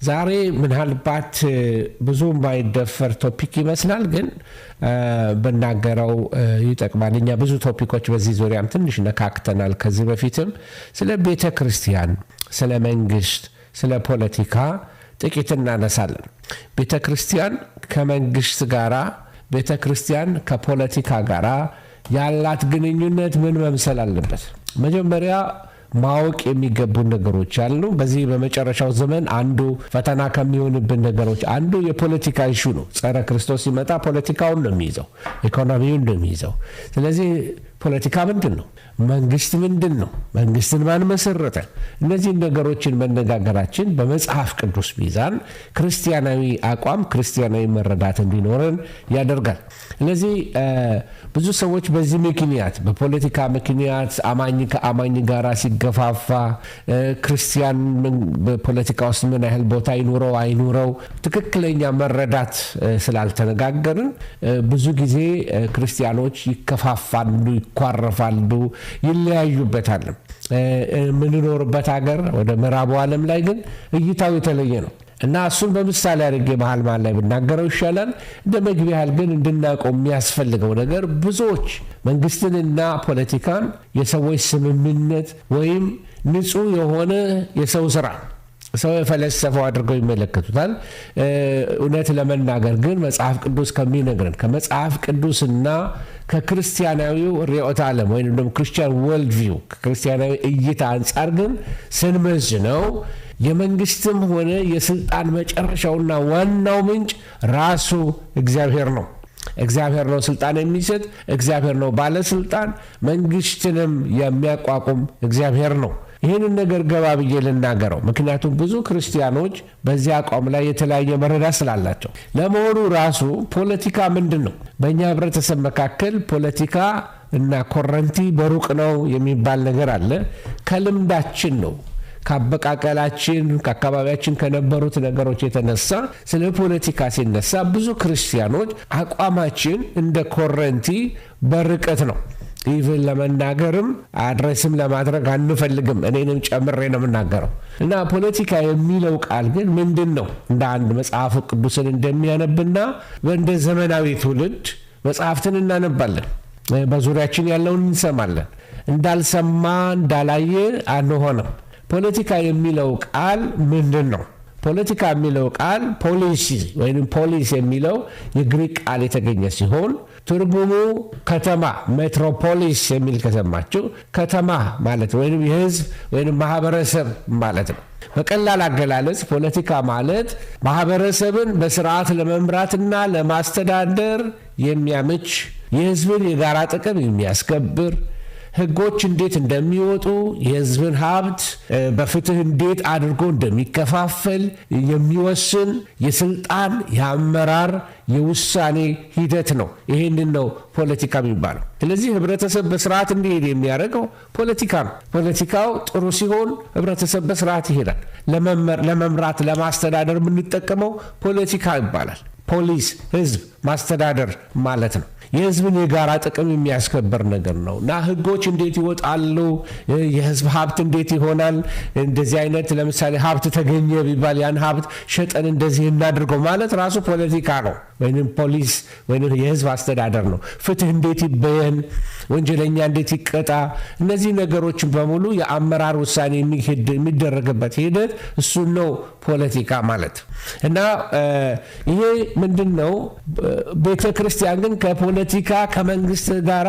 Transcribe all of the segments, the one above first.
ዛሬ ምናልባት ብዙ ማይደፈር ቶፒክ ይመስላል ግን በናገረው ይጠቅማል። እኛ ብዙ ቶፒኮች በዚህ ዙሪያም ትንሽ ነካክተናል። ከዚህ በፊትም ስለ ቤተ ክርስቲያን፣ ስለ መንግስት፣ ስለ ፖለቲካ ጥቂት እናነሳለን። ቤተ ክርስቲያን ከመንግስት ጋራ፣ ቤተ ክርስቲያን ከፖለቲካ ጋራ ያላት ግንኙነት ምን መምሰል አለበት? መጀመሪያ ማወቅ የሚገቡ ነገሮች አሉ። በዚህ በመጨረሻው ዘመን አንዱ ፈተና ከሚሆንብን ነገሮች አንዱ የፖለቲካ ኢሹ ነው። ጸረ ክርስቶስ ሲመጣ ፖለቲካውን ነው የሚይዘው፣ ኢኮኖሚውን ነው የሚይዘው። ስለዚህ ፖለቲካ ምንድን ነው? መንግስት ምንድን ነው? መንግስትን ማን መሰረተ? እነዚህ ነገሮችን መነጋገራችን በመጽሐፍ ቅዱስ ሚዛን ክርስቲያናዊ አቋም፣ ክርስቲያናዊ መረዳት እንዲኖረን ያደርጋል። ስለዚህ ብዙ ሰዎች በዚህ ምክንያት በፖለቲካ ምክንያት አማኝ ከአማኝ ጋራ ሲገፋፋ ክርስቲያን በፖለቲካ ውስጥ ምን ያህል ቦታ ይኑረው አይኑረው ትክክለኛ መረዳት ስላልተነጋገርን ብዙ ጊዜ ክርስቲያኖች ይከፋፋሉ፣ ይኳረፋሉ፣ ይለያዩበታል። የምንኖርበት ሀገር ወደ ምዕራቡ ዓለም ላይ ግን እይታው የተለየ ነው እና እሱን በምሳሌ አድርጌ መሀል ላይ ብናገረው ይሻላል። እንደ መግቢያ ያህል ግን እንድናውቀው የሚያስፈልገው ነገር ብዙዎች መንግስትንና ፖለቲካን የሰዎች ስምምነት ወይም ንጹህ የሆነ የሰው ስራ ሰው የፈለሰፈው አድርገው ይመለከቱታል። እውነት ለመናገር ግን መጽሐፍ ቅዱስ ከሚነግረን ከመጽሐፍ ቅዱስና ከክርስቲያናዊው ርዕዮተ ዓለም ወይም ደግሞ ክርስቲያን ወርልድ ቪው ከክርስቲያናዊ እይታ አንጻር ግን ስንመዝነው የመንግስትም ሆነ የስልጣን መጨረሻውና ዋናው ምንጭ ራሱ እግዚአብሔር ነው። እግዚአብሔር ነው ስልጣን የሚሰጥ፣ እግዚአብሔር ነው ባለስልጣን፣ መንግስትንም የሚያቋቁም እግዚአብሔር ነው። ይህንን ነገር ገባ ብዬ ልናገረው፣ ምክንያቱም ብዙ ክርስቲያኖች በዚህ አቋም ላይ የተለያየ መረዳት ስላላቸው። ለመሆኑ ራሱ ፖለቲካ ምንድን ነው? በእኛ ህብረተሰብ መካከል ፖለቲካ እና ኮረንቲ በሩቅ ነው የሚባል ነገር አለ። ከልምዳችን ነው፣ ከአበቃቀላችን፣ ከአካባቢያችን ከነበሩት ነገሮች የተነሳ ስለ ፖለቲካ ሲነሳ ብዙ ክርስቲያኖች አቋማችን እንደ ኮረንቲ በርቀት ነው። ኢቭን ለመናገርም አድሬስም ለማድረግ አንፈልግም። እኔንም ጨምሬ ነው የምናገረው። እና ፖለቲካ የሚለው ቃል ግን ምንድን ነው? እንደ አንድ መጽሐፍ ቅዱስን እንደሚያነብና እንደ ዘመናዊ ትውልድ መጽሐፍትን እናነባለን፣ በዙሪያችን ያለውን እንሰማለን። እንዳልሰማ እንዳላየ አንሆንም። ፖለቲካ የሚለው ቃል ምንድን ነው? ፖለቲካ የሚለው ቃል ፖሊሲ ወይም ፖሊስ የሚለው የግሪክ ቃል የተገኘ ሲሆን ትርጉሙ ከተማ፣ ሜትሮፖሊስ የሚል ከሰማችሁ ከተማ ማለት ወይም የህዝብ ወይም ማህበረሰብ ማለት ነው። በቀላል አገላለጽ ፖለቲካ ማለት ማህበረሰብን በስርዓት ለመምራትና ለማስተዳደር የሚያመች፣ የህዝብን የጋራ ጥቅም የሚያስከብር፣ ህጎች እንዴት እንደሚወጡ፣ የህዝብን ሀብት በፍትህ እንዴት አድርጎ እንደሚከፋፈል የሚወስን የስልጣን፣ የአመራር፣ የውሳኔ ሂደት ነው። ይሄንን ነው ፖለቲካ የሚባለው። ስለዚህ ህብረተሰብ በስርዓት እንዲሄድ የሚያደርገው ፖለቲካ ነው። ፖለቲካው ጥሩ ሲሆን ህብረተሰብ በስርዓት ይሄዳል። ለመምራት ለማስተዳደር የምንጠቀመው ፖለቲካ ይባላል። ፖሊስ ህዝብ ማስተዳደር ማለት ነው። የህዝብን የጋራ ጥቅም የሚያስከበር ነገር ነው እና ህጎች እንዴት ይወጣሉ፣ የህዝብ ሀብት እንዴት ይሆናል፣ እንደዚህ አይነት ለምሳሌ ሀብት ተገኘ ቢባል ያን ሀብት ሸጠን እንደዚህ እናድርገው ማለት ራሱ ፖለቲካ ነው ወይም ፖሊስ ወይም የህዝብ አስተዳደር ነው። ፍትህ እንዴት ይበየን፣ ወንጀለኛ እንዴት ይቀጣ፣ እነዚህ ነገሮችን በሙሉ የአመራር ውሳኔ የሚደረግበት ሂደት እሱን ነው ፖለቲካ ማለት እና ይሄ ምንድን ነው? ቤተ ክርስቲያን ግን ከፖለቲካ ከመንግስት ጋር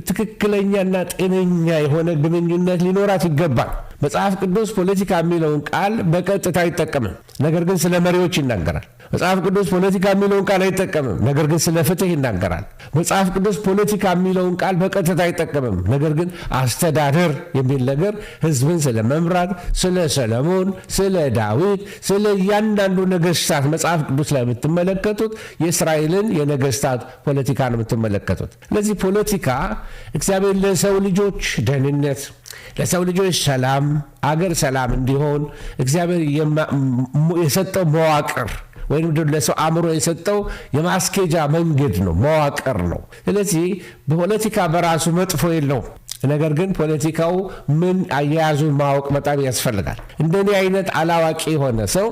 ትክክለኛና ጤነኛ የሆነ ግንኙነት ሊኖራት ይገባል። መጽሐፍ ቅዱስ ፖለቲካ የሚለውን ቃል በቀጥታ አይጠቀምም፣ ነገር ግን ስለ መሪዎች ይናገራል። መጽሐፍ ቅዱስ ፖለቲካ የሚለውን ቃል አይጠቀምም፣ ነገር ግን ስለ ፍትህ ይናገራል። መጽሐፍ ቅዱስ ፖለቲካ የሚለውን ቃል በቀጥታ አይጠቀምም፣ ነገር ግን አስተዳደር የሚል ነገር ህዝብን ስለ መምራት፣ ስለ ሰለሞን፣ ስለ ዳዊት፣ ስለ እያንዳንዱ ነገስታት መጽሐፍ ቅዱስ ላይ የምትመለከቱት የእስራኤልን የነገስታት ፖለቲካ ነው የምትመለከቱት። ስለዚህ ፖለቲካ እግዚአብሔር ለሰው ልጆች ደህንነት፣ ለሰው ልጆች ሰላም፣ አገር ሰላም እንዲሆን እግዚአብሔር የሰጠው መዋቅር ወይም ለሰው አእምሮ የሰጠው የማስኬጃ መንገድ ነው፣ መዋቅር ነው። ስለዚህ ፖለቲካ በራሱ መጥፎ የለውም። ነገር ግን ፖለቲካው ምን አያያዙን ማወቅ በጣም ያስፈልጋል። እንደኔ አይነት አላዋቂ የሆነ ሰው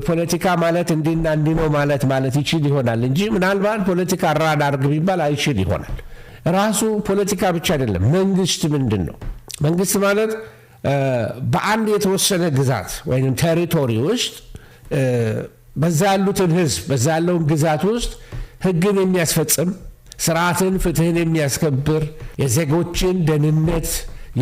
ፖለቲካ ማለት እንዲና እንዲ ነው ማለት ይችል ይሆናል እንጂ ምናልባት ፖለቲካ ራድ አድርግ ቢባል አይችል ይሆናል። ራሱ ፖለቲካ ብቻ አይደለም። መንግስት ምንድን ነው? መንግስት ማለት በአንድ የተወሰነ ግዛት ወይም ቴሪቶሪ ውስጥ በዛ ያሉትን ህዝብ በዛ ያለውን ግዛት ውስጥ ህግን የሚያስፈጽም ስርዓትን፣ ፍትህን የሚያስከብር የዜጎችን ደህንነት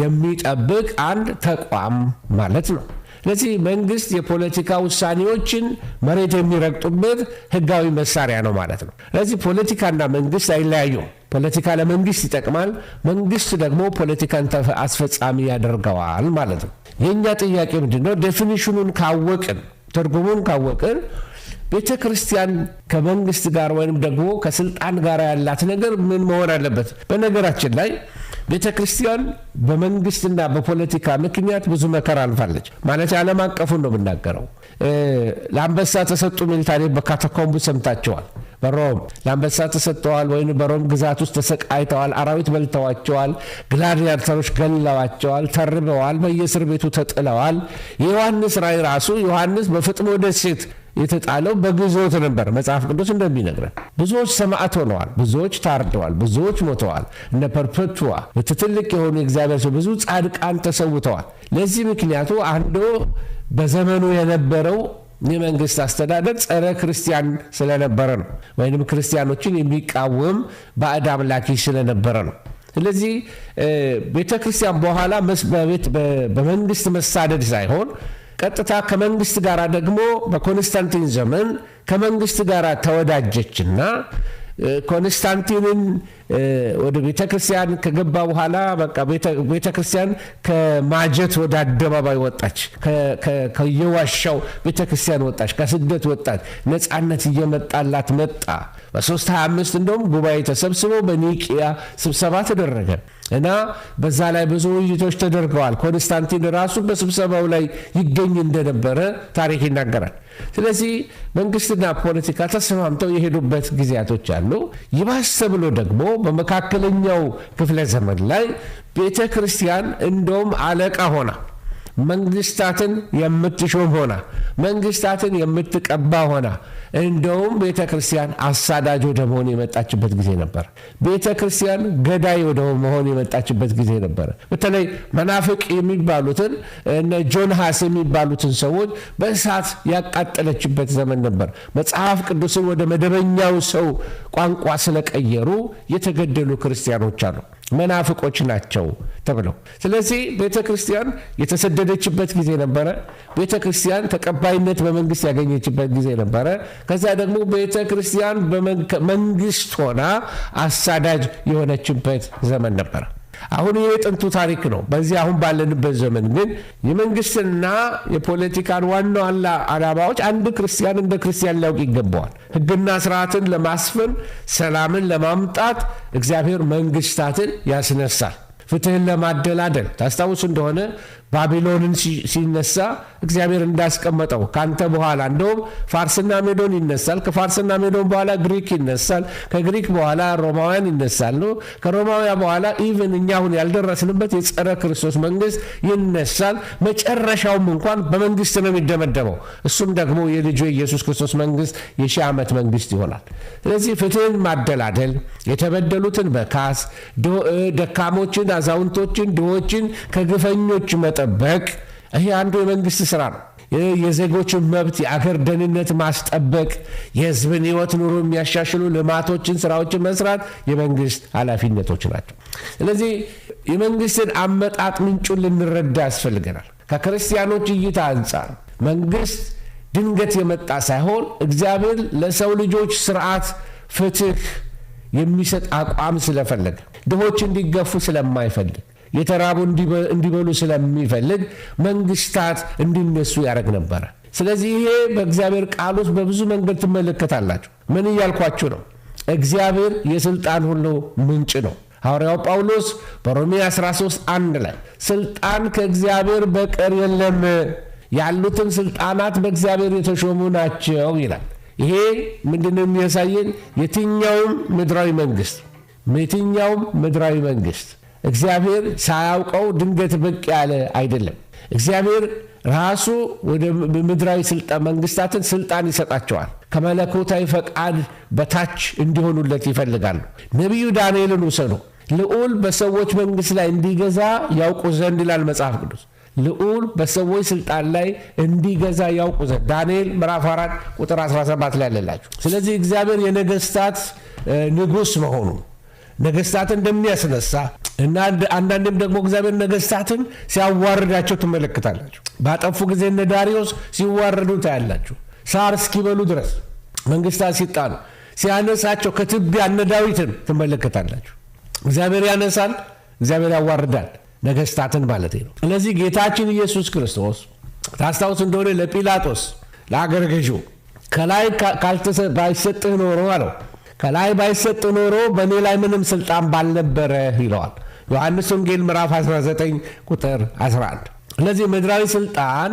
የሚጠብቅ አንድ ተቋም ማለት ነው። ስለዚህ መንግስት የፖለቲካ ውሳኔዎችን መሬት የሚረግጡበት ህጋዊ መሳሪያ ነው ማለት ነው። ስለዚህ ፖለቲካና መንግስት አይለያዩም። ፖለቲካ ለመንግስት ይጠቅማል፣ መንግስት ደግሞ ፖለቲካን አስፈጻሚ ያደርገዋል ማለት ነው። የእኛ ጥያቄ ምንድነው? ዴፊኒሽኑን ካወቅን፣ ትርጉሙን ካወቅን ቤተ ክርስቲያን ከመንግስት ጋር ወይም ደግሞ ከስልጣን ጋር ያላት ነገር ምን መሆን አለበት? በነገራችን ላይ ቤተ ክርስቲያን በመንግስትና በፖለቲካ ምክንያት ብዙ መከራ አልፋለች። ማለት ዓለም አቀፉን ነው የምናገረው። ለአንበሳ ተሰጡ ሚል ታሪክ በካታኮምቡ ሰምታቸዋል። በሮም ለአንበሳ ተሰጥተዋል ወይም በሮም ግዛት ውስጥ ተሰቃይተዋል። አራዊት በልተዋቸዋል። ግላዲያተሮች ገለዋቸዋል፣ ተርበዋል፣ በየእስር ቤቱ ተጥለዋል። የዮሐንስ ራእይ ራሱ ዮሐንስ በፍጥሞ ደሴት የተጣለው በግዞት ነበር። መጽሐፍ ቅዱስ እንደሚነግረን ብዙዎች ሰማዕት ሆነዋል፣ ብዙዎች ታርደዋል፣ ብዙዎች ሞተዋል። እነ ፐርፔቱዋ ትልቅ የሆኑ የእግዚአብሔር ሰው ብዙ ጻድቃን ተሰውተዋል። ለዚህ ምክንያቱ አንዱ በዘመኑ የነበረው የመንግስት አስተዳደር ጸረ ክርስቲያን ስለነበረ ነው፣ ወይንም ክርስቲያኖችን የሚቃወም ባዕድ አምላኪ ስለነበረ ነው። ስለዚህ ቤተ ክርስቲያን በኋላ በመንግስት መሳደድ ሳይሆን ቀጥታ ከመንግስት ጋር ደግሞ በኮንስታንቲን ዘመን ከመንግስት ጋር ተወዳጀችና ኮንስታንቲንን ወደ ቤተክርስቲያን ከገባ በኋላ በቃ ቤተክርስቲያን ከማጀት ወደ አደባባይ ወጣች። ከየዋሻው ቤተክርስቲያን ወጣች፣ ከስደት ወጣች። ነፃነት እየመጣላት መጣ። በ325 እንደውም ጉባኤ ተሰብስቦ በኒቂያ ስብሰባ ተደረገ እና በዛ ላይ ብዙ ውይይቶች ተደርገዋል። ኮንስታንቲን ራሱ በስብሰባው ላይ ይገኝ እንደነበረ ታሪክ ይናገራል። ስለዚህ መንግስትና ፖለቲካ ተስማምተው የሄዱበት ጊዜያቶች አሉ። ይባስ ብሎ ደግሞ በመካከለኛው ክፍለ ዘመን ላይ ቤተ ክርስቲያን እንደውም አለቃ ሆና መንግስታትን የምትሾም ሆና መንግስታትን የምትቀባ ሆና እንደውም ቤተ ክርስቲያን አሳዳጅ ወደ መሆን የመጣችበት ጊዜ ነበር። ቤተ ክርስቲያን ገዳይ ወደ መሆን የመጣችበት ጊዜ ነበር። በተለይ መናፍቅ የሚባሉትን እነ ጆን ሃስ የሚባሉትን ሰዎች በእሳት ያቃጠለችበት ዘመን ነበር። መጽሐፍ ቅዱስን ወደ መደበኛው ሰው ቋንቋ ስለቀየሩ የተገደሉ ክርስቲያኖች አሉ። መናፍቆች ናቸው ተብለው። ስለዚህ ቤተ ክርስቲያን የተሰደደችበት ጊዜ ነበረ። ቤተ ክርስቲያን ተቀባይነት በመንግስት ያገኘችበት ጊዜ ነበረ። ከዛ ደግሞ ቤተ ክርስቲያን በመንግስት ሆና አሳዳጅ የሆነችበት ዘመን ነበረ። አሁን ይሄ ጥንቱ ታሪክ ነው። በዚህ አሁን ባለንበት ዘመን ግን የመንግስትና የፖለቲካን ዋናው ዓላማዎች አንድ ክርስቲያን እንደ ክርስቲያን ሊያውቅ ይገባዋል። ሕግና ስርዓትን ለማስፈን ሰላምን ለማምጣት እግዚአብሔር መንግስታትን ያስነሳል። ፍትህን ለማደላደል ታስታውሱ እንደሆነ ባቢሎንን ሲነሳ እግዚአብሔር እንዳስቀመጠው ካንተ በኋላ እንደውም ፋርስና ሜዶን ይነሳል። ከፋርስና ሜዶን በኋላ ግሪክ ይነሳል። ከግሪክ በኋላ ሮማውያን ይነሳሉ። ከሮማውያን በኋላ ኢቭን እኛ አሁን ያልደረስንበት የጸረ ክርስቶስ መንግስት ይነሳል። መጨረሻውም እንኳን በመንግስት ነው የሚደመደመው። እሱም ደግሞ የልጁ የኢየሱስ ክርስቶስ መንግስት የ1000 ዓመት መንግስት ይሆናል። ስለዚህ ፍትህን ማደላደል፣ የተበደሉትን መካስ፣ ደካሞችን፣ አዛውንቶችን፣ ድሆችን ከግፈኞች መጠበቅ ይሄ አንዱ የመንግስት ስራ ነው። የዜጎችን መብት፣ የአገር ደህንነት ማስጠበቅ፣ የህዝብን ህይወት ኑሮ የሚያሻሽሉ ልማቶችን፣ ስራዎችን መስራት የመንግስት ኃላፊነቶች ናቸው። ስለዚህ የመንግስትን አመጣጥ ምንጩን ልንረዳ ያስፈልገናል። ከክርስቲያኖች እይታ አንጻር መንግስት ድንገት የመጣ ሳይሆን እግዚአብሔር ለሰው ልጆች ስርዓት፣ ፍትህ የሚሰጥ አቋም ስለፈለገ፣ ድሆች እንዲገፉ ስለማይፈልግ፣ የተራቡ እንዲበሉ ስለሚፈልግ መንግስታት እንዲነሱ ያደርግ ነበረ። ስለዚህ ይሄ በእግዚአብሔር ቃል ውስጥ በብዙ መንገድ ትመለከታላችሁ። ምን እያልኳችሁ ነው? እግዚአብሔር የስልጣን ሁሉ ምንጭ ነው። ሐዋርያው ጳውሎስ በሮሜ 13:1 ላይ ስልጣን ከእግዚአብሔር በቀር የለም፣ ያሉትን ስልጣናት በእግዚአብሔር የተሾሙ ናቸው ይላል። ይሄ ምንድነው የሚያሳየን? የትኛውም ምድራዊ መንግስት እግዚአብሔር ሳያውቀው ድንገት ብቅ ያለ አይደለም። እግዚአብሔር ራሱ ወደ ምድራዊ መንግስታትን ስልጣን ይሰጣቸዋል። ከመለኮታዊ ፈቃድ በታች እንዲሆኑለት ይፈልጋሉ። ነቢዩ ዳንኤልን ውሰዱ። ልዑል በሰዎች መንግስት ላይ እንዲገዛ ያውቁ ዘንድ ይላል መጽሐፍ ቅዱስ። ልዑል በሰዎች ስልጣን ላይ እንዲገዛ ያውቁ ዘንድ ዳንኤል ምዕራፍ 4 ቁጥር 17 ላይ አለላችሁ። ስለዚህ እግዚአብሔር የነገስታት ንጉስ መሆኑ ነገስታትን እንደሚያስነሳ እና አንዳንድም ደግሞ እግዚአብሔር ነገስታትን ሲያዋርዳቸው ትመለከታላችሁ። ባጠፉ ጊዜ እነ ዳሪዮስ ሲዋረዱ ታያላችሁ። ሳር እስኪበሉ ድረስ መንግስታት ሲጣሉ ሲያነሳቸው ከትቢያ እነ ዳዊትን ትመለከታላችሁ። እግዚአብሔር ያነሳል፣ እግዚአብሔር ያዋርዳል ነገስታትን ማለት ነው። ስለዚህ ጌታችን ኢየሱስ ክርስቶስ ታስታውስ እንደሆነ ለጲላጦስ ለአገረ ገዢው ከላይ ባይሰጥህ ኖሮ አለው፣ ከላይ ባይሰጥህ ኖሮ በእኔ ላይ ምንም ስልጣን ባልነበረ ይለዋል። ዮሐንስ ወንጌል ምዕራፍ 19 ቁጥር 11። ስለዚህ ምድራዊ ስልጣን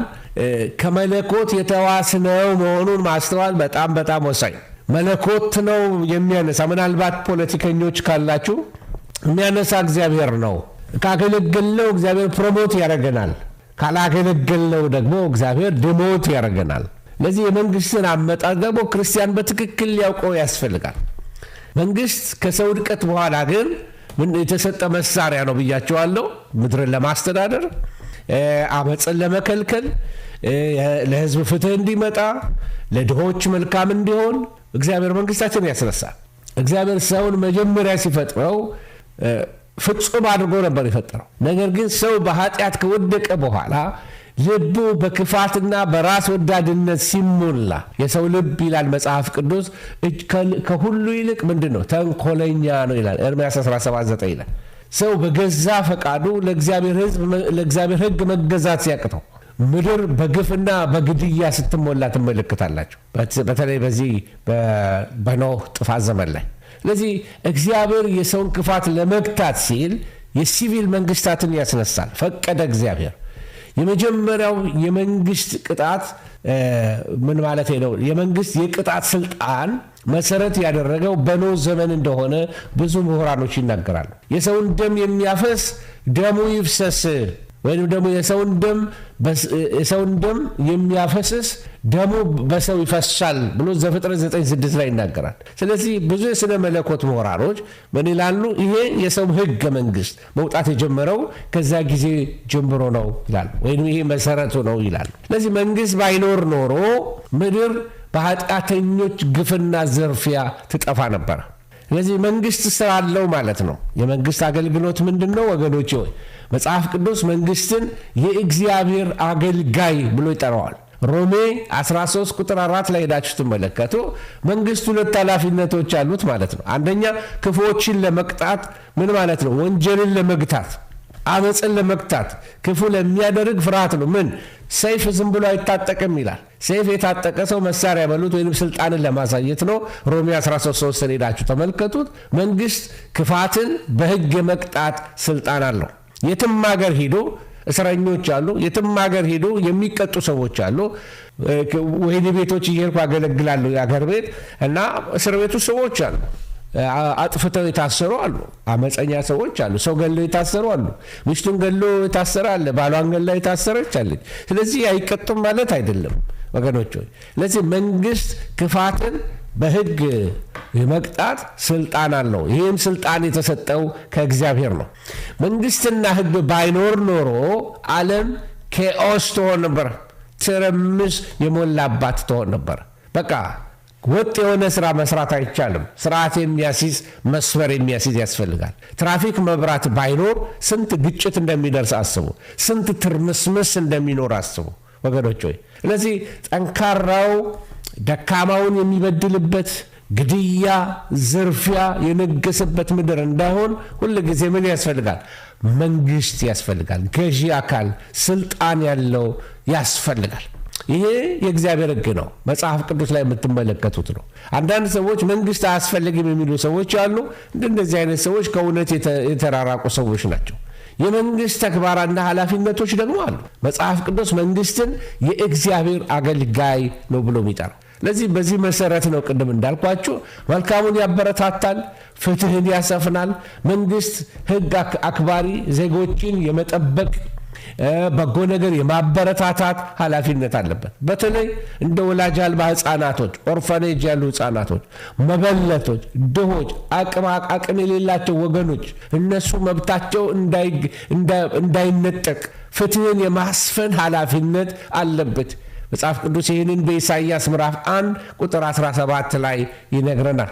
ከመለኮት የተዋስነው መሆኑን ማስተዋል በጣም በጣም ወሳኝ። መለኮት ነው የሚያነሳ። ምናልባት ፖለቲከኞች ካላችሁ የሚያነሳ እግዚአብሔር ነው። ካገለገልነው እግዚአብሔር ፕሮሞት ያደርገናል፣ ካላገለገልነው ደግሞ እግዚአብሔር ዲሞት ያደርገናል። ለዚህ የመንግስትን አመጣጥ ደግሞ ክርስቲያን በትክክል ሊያውቀው ያስፈልጋል። መንግስት ከሰው ውድቀት በኋላ ግን የተሰጠ መሳሪያ ነው ብያቸዋለሁ። ምድርን ለማስተዳደር፣ አመፅን ለመከልከል፣ ለህዝብ ፍትህ እንዲመጣ፣ ለድሆች መልካም እንዲሆን እግዚአብሔር መንግስታችን ያስነሳል። እግዚአብሔር ሰውን መጀመሪያ ሲፈጥረው ፍጹም አድርጎ ነበር የፈጠረው። ነገር ግን ሰው በኃጢአት ከወደቀ በኋላ ልቡ በክፋትና በራስ ወዳድነት ሲሞላ የሰው ልብ ይላል መጽሐፍ ቅዱስ ከሁሉ ይልቅ ምንድን ነው? ተንኮለኛ ነው ይላል ኤርምያስ 17:9 ይላል። ሰው በገዛ ፈቃዱ ለእግዚአብሔር ሕግ መገዛት ሲያቅተው ምድር በግፍና በግድያ ስትሞላ ትመለከታላችሁ። በተለይ በዚህ በኖህ ጥፋት ዘመን ላይ። ስለዚህ እግዚአብሔር የሰውን ክፋት ለመግታት ሲል የሲቪል መንግስታትን ያስነሳል። ፈቀደ እግዚአብሔር። የመጀመሪያው የመንግስት ቅጣት ምን ማለት ነው? የመንግስት የቅጣት ስልጣን መሰረት ያደረገው በኖህ ዘመን እንደሆነ ብዙ ምሁራኖች ይናገራሉ። የሰውን ደም የሚያፈስ ደሙ ይፍሰስ፣ ወይም ደግሞ የሰውን ደም የሚያፈስስ ደሙ በሰው ይፈሳል ብሎ ዘፍጥረት 9:6 ላይ ይናገራል። ስለዚህ ብዙ የሥነ መለኮት ምሁራኖች ምን ይላሉ? ይሄ የሰው ህገ መንግስት መውጣት የጀመረው ከዛ ጊዜ ጀምሮ ነው ይላሉ፣ ወይም ይሄ መሰረቱ ነው ይላሉ። ስለዚህ መንግስት ባይኖር ኖሮ ምድር በኃጢአተኞች ግፍና ዝርፊያ ትጠፋ ነበር። ስለዚህ መንግስት ስራ አለው ማለት ነው። የመንግስት አገልግሎት ምንድን ነው ወገኖች? ሆይ መጽሐፍ ቅዱስ መንግስትን የእግዚአብሔር አገልጋይ ብሎ ይጠራዋል። ሮሜ 13 ቁጥር 4 ላይ ሄዳችሁ ትመለከቱ። መንግስት ሁለት ኃላፊነቶች አሉት ማለት ነው። አንደኛ ክፉዎችን ለመቅጣት ምን ማለት ነው? ወንጀልን ለመግታት፣ አመፅን ለመግታት፣ ክፉ ለሚያደርግ ፍርሃት ነው። ምን ሰይፍ ዝም ብሎ አይታጠቅም ይላል። ሰይፍ የታጠቀ ሰው መሳሪያ በሉት ወይም ስልጣንን ለማሳየት ነው። ሮሜ 13:3 ሄዳችሁ ተመልከቱት። መንግስት ክፋትን በህግ የመቅጣት ስልጣን አለው። የትም ሀገር ሂዶ እስረኞች አሉ። የትም ሀገር ሄዶ የሚቀጡ ሰዎች አሉ። ወህኒ ቤቶች እየሄድኩ አገለግላለሁ የሀገር ቤት እና እስር ቤቱ ሰዎች አሉ። አጥፍተው የታሰሩ አሉ። አመፀኛ ሰዎች አሉ። ሰው ገለው የታሰሩ አሉ። ሚስቱን ገሎ የታሰረ አለ። ባሏን ገላ የታሰረች አለች። ስለዚህ አይቀጡም ማለት አይደለም ወገኖች። ስለዚህ መንግስት ክፋትን በህግ የመቅጣት ስልጣን አለው። ይህም ስልጣን የተሰጠው ከእግዚአብሔር ነው። መንግስትና ህግ ባይኖር ኖሮ ዓለም ኬኦስ ትሆን ነበር። ትርምስ የሞላባት ትሆን ነበር። በቃ ወጥ የሆነ ስራ መስራት አይቻልም። ስርዓት የሚያስይዝ መስመር የሚያስይዝ ያስፈልጋል። ትራፊክ መብራት ባይኖር ስንት ግጭት እንደሚደርስ አስቡ። ስንት ትርምስምስ እንደሚኖር አስቡ ወገኖች ሆይ። ስለዚህ ጠንካራው ደካማውን የሚበድልበት ግድያ፣ ዝርፊያ የነገሰበት ምድር እንዳይሆን ሁል ጊዜ ምን ያስፈልጋል? መንግስት ያስፈልጋል። ገዢ አካል፣ ስልጣን ያለው ያስፈልጋል። ይሄ የእግዚአብሔር ሕግ ነው። መጽሐፍ ቅዱስ ላይ የምትመለከቱት ነው። አንዳንድ ሰዎች መንግስት አያስፈልግም የሚሉ ሰዎች አሉ። እንደዚህ አይነት ሰዎች ከእውነት የተራራቁ ሰዎች ናቸው። የመንግስት ተግባራትና ኃላፊነቶች ደግሞ አሉ። መጽሐፍ ቅዱስ መንግስትን የእግዚአብሔር አገልጋይ ነው ብሎ የሚጠራው። ለዚህ በዚህ መሰረት ነው ቅድም እንዳልኳችሁ መልካሙን ያበረታታል፣ ፍትህን ያሰፍናል። መንግስት ህግ አክባሪ ዜጎችን የመጠበቅ በጎ ነገር የማበረታታት ኃላፊነት አለበት። በተለይ እንደ ወላጅ አልባ ህፃናቶች፣ ኦርፋኔጅ ያሉ ህፃናቶች፣ መበለቶች፣ ድሆች፣ አቅም የሌላቸው ወገኖች እነሱ መብታቸው እንዳይነጠቅ ፍትህን የማስፈን ኃላፊነት አለበት። መጽሐፍ ቅዱስ ይህንን በኢሳይያስ ምዕራፍ 1 ቁጥር 17 ላይ ይነግረናል።